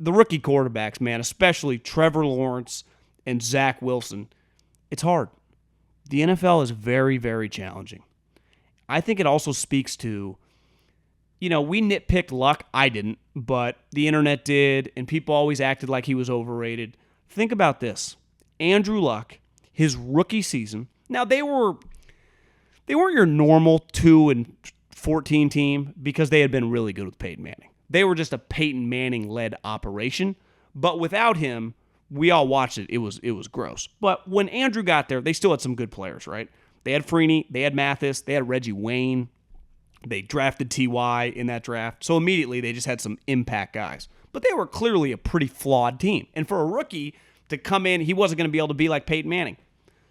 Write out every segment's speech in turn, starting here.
the rookie quarterbacks, man, especially Trevor Lawrence and Zach Wilson, it's hard. The NFL is very, very challenging. I think it also speaks to, we nitpicked Luck. I didn't, but the internet did, and people always acted like he was overrated. Think about this. Andrew Luck, his rookie season. Now, they weren't your normal 2-14 team because they had been really good with Peyton Manning. They were just a Peyton Manning-led operation, but without him, we all watched it. It was gross. But when Andrew got there, they still had some good players, right? They had Freeney, they had Mathis, they had Reggie Wayne. They drafted T.Y. in that draft. So immediately they just had some impact guys. But they were clearly a pretty flawed team. And for a rookie to come in, he wasn't going to be able to be like Peyton Manning.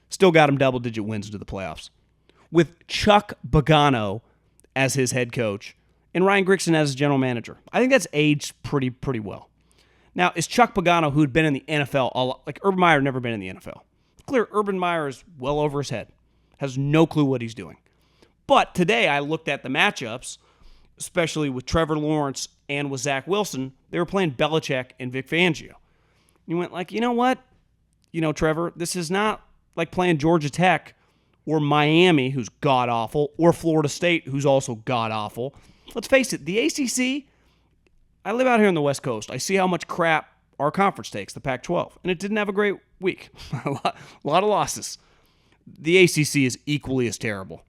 Still got him double-digit wins into the playoffs. With Chuck Pagano as his head coach and Ryan Grigson as his general manager. I think that's aged pretty well. Now, is Chuck Pagano, who had been in the NFL, like Urban Meyer never been in the NFL. Clear, Urban Meyer is well over his head. Has no clue what he's doing. But today I looked at the matchups, especially with Trevor Lawrence and with Zach Wilson. They were playing Belichick and Vic Fangio. You went like, you know what? Trevor, this is not like playing Georgia Tech or Miami, who's god-awful, or Florida State, who's also god-awful. Let's face it, the ACC, I live out here on the West Coast. I see how much crap our conference takes, the Pac-12, and it didn't have a great week. a lot of losses. The ACC is equally as terrible.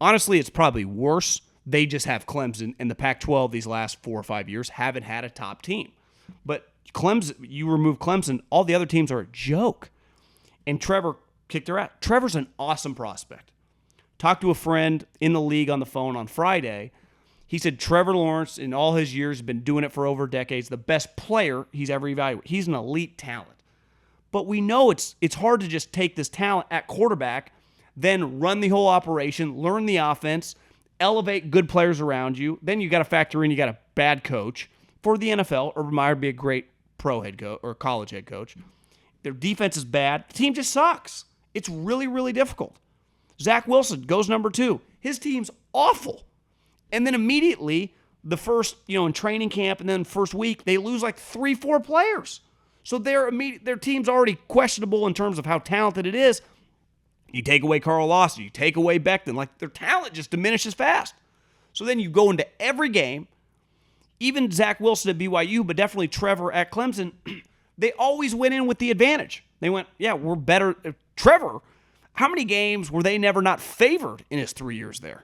Honestly, it's probably worse. They just have Clemson, and the Pac-12 these last 4 or 5 years haven't had a top team. But Clemson, you remove Clemson, all the other teams are a joke. And Trevor kicked their ass. Trevor's an awesome prospect. Talked to a friend in the league on the phone on Friday. He said Trevor Lawrence, in all his years, has been doing it for over decades, the best player he's ever evaluated. He's an elite talent. But we know it's hard to just take this talent at quarterback, then run the whole operation, learn the offense, elevate good players around you. Then you got to factor in you got a bad coach. For the NFL, Urban Meyer would be a great pro head coach or college head coach. Their defense is bad. The team just sucks. It's really, really difficult. Zach Wilson goes number 2. His team's awful. And then immediately, the first, in training camp and then first week, they lose like 3-4 players. So their team's already questionable in terms of how talented it is. You take away Carl Lawson, you take away Becton, like their talent just diminishes fast. So then you go into every game, even Zach Wilson at BYU, but definitely Trevor at Clemson, they always went in with the advantage. They went, yeah, we're better. Trevor, how many games were they never not favored in his 3 years there?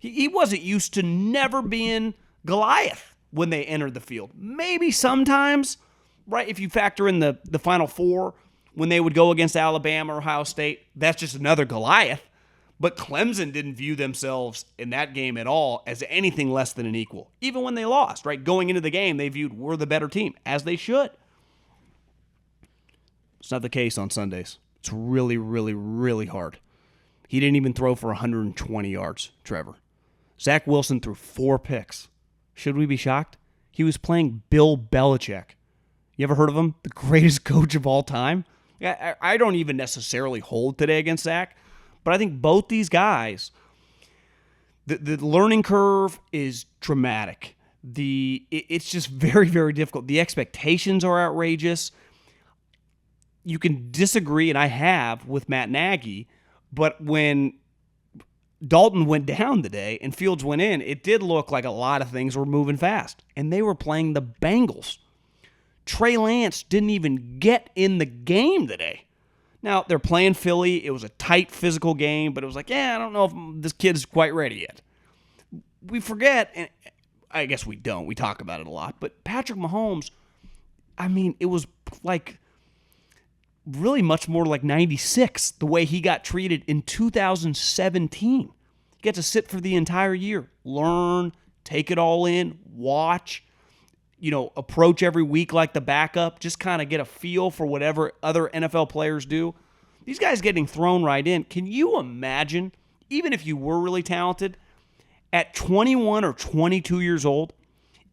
He wasn't used to never being Goliath when they entered the field. Maybe sometimes, right, if you factor in the Final Four, when they would go against Alabama or Ohio State, that's just another Goliath. But Clemson didn't view themselves in that game at all as anything less than an equal. Even when they lost, right? Going into the game, they viewed we're the better team, as they should. It's not the case on Sundays. It's really, really, really hard. He didn't even throw for 120 yards, Trevor. Zach Wilson threw 4 picks. Should we be shocked? He was playing Bill Belichick. You ever heard of him? The greatest coach of all time? I don't even necessarily hold today against Zach, but I think both these guys, the learning curve is dramatic. It's just very, very difficult. The expectations are outrageous. You can disagree, and I have, with Matt Nagy, but when Dalton went down today and Fields went in, it did look like a lot of things were moving fast, and they were playing the Bengals. Trey Lance didn't even get in the game today. Now, they're playing Philly. It was a tight physical game, but it was like, I don't know if this kid's quite ready yet. We forget, and I guess we don't. We talk about it a lot, but Patrick Mahomes, it was like really much more like 96, the way he got treated in 2017. You get to sit for the entire year, learn, take it all in, watch, approach every week like the backup, just kind of get a feel for whatever other NFL players do. These guys getting thrown right in. Can you imagine, even if you were really talented, at 21 or 22 years old,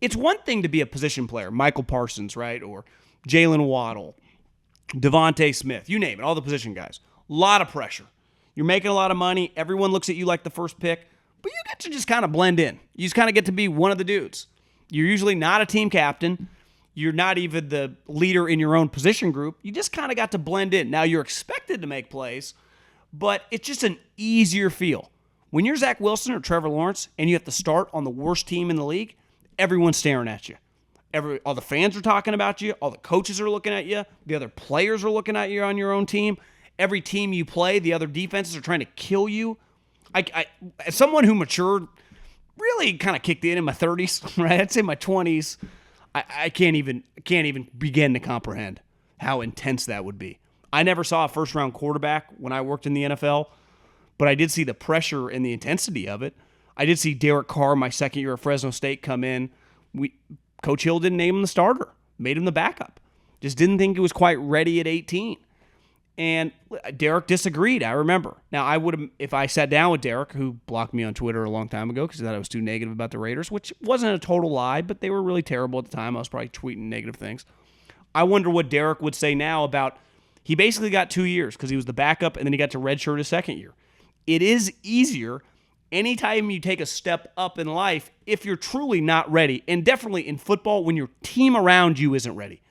it's one thing to be a position player, Michael Parsons, right, or Jalen Waddle, Devontae Smith, you name it, all the position guys. A lot of pressure. You're making a lot of money. Everyone looks at you like the first pick, but you get to just kind of blend in. You just kind of get to be one of the dudes. You're usually not a team captain. You're not even the leader in your own position group. You just kind of got to blend in. Now you're expected to make plays, but it's just an easier feel. When you're Zach Wilson or Trevor Lawrence and you have to start on the worst team in the league, everyone's staring at you. All the fans are talking about you. All the coaches are looking at you. The other players are looking at you on your own team. Every team you play, the other defenses are trying to kill you. As someone who matured, really kind of kicked in my 30s, right? I'd say my 20s. I can't even begin to comprehend how intense that would be. I never saw a first-round quarterback when I worked in the NFL, but I did see the pressure and the intensity of it. I did see Derek Carr, my second year at Fresno State, come in. Coach Hill didn't name him the starter, made him the backup. Just didn't think he was quite ready at 18. And Derek disagreed, I remember. Now, I would have, if I sat down with Derek, who blocked me on Twitter a long time ago because he thought I was too negative about the Raiders, which wasn't a total lie, but they were really terrible at the time. I was probably tweeting negative things. I wonder what Derek would say now about, he basically got 2 years because he was the backup and then he got to redshirt his second year. It is easier anytime you take a step up in life if you're truly not ready, and definitely in football when your team around you isn't ready.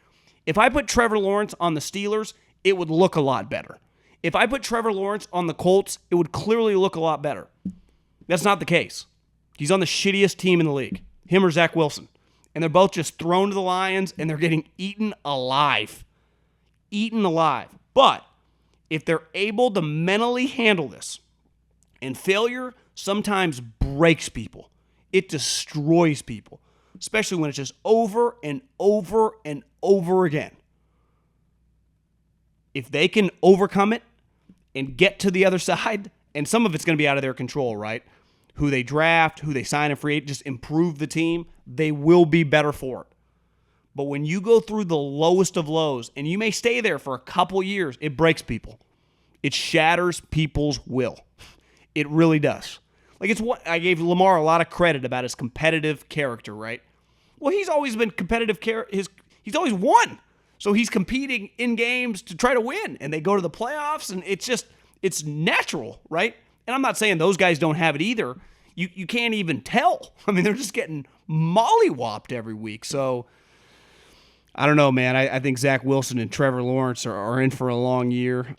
If I put Trevor Lawrence on the Steelers, it would look a lot better. If I put Trevor Lawrence on the Colts, it would clearly look a lot better. That's not the case. He's on the shittiest team in the league, him or Zach Wilson. And they're both just thrown to the lions, and they're getting eaten alive. Eaten alive. But if they're able to mentally handle this, and failure sometimes breaks people. It destroys people, especially when it's just over and over and over again. If they can overcome it and get to the other side, and some of it's going to be out of their control, right? Who they draft, who they sign in free agent, just improve the team, they will be better for it. But when you go through the lowest of lows, and you may stay there for a couple years, it breaks people. It shatters people's will. It really does. Like, it's what I gave Lamar a lot of credit about his competitive character, right? Well, he's always been competitive. He's always won. So he's competing in games to try to win, and they go to the playoffs, and it's natural, right? And I'm not saying those guys don't have it either. You can't even tell. I mean, they're just getting mollywopped every week. So I don't know, man. I think Zach Wilson and Trevor Lawrence are in for a long year.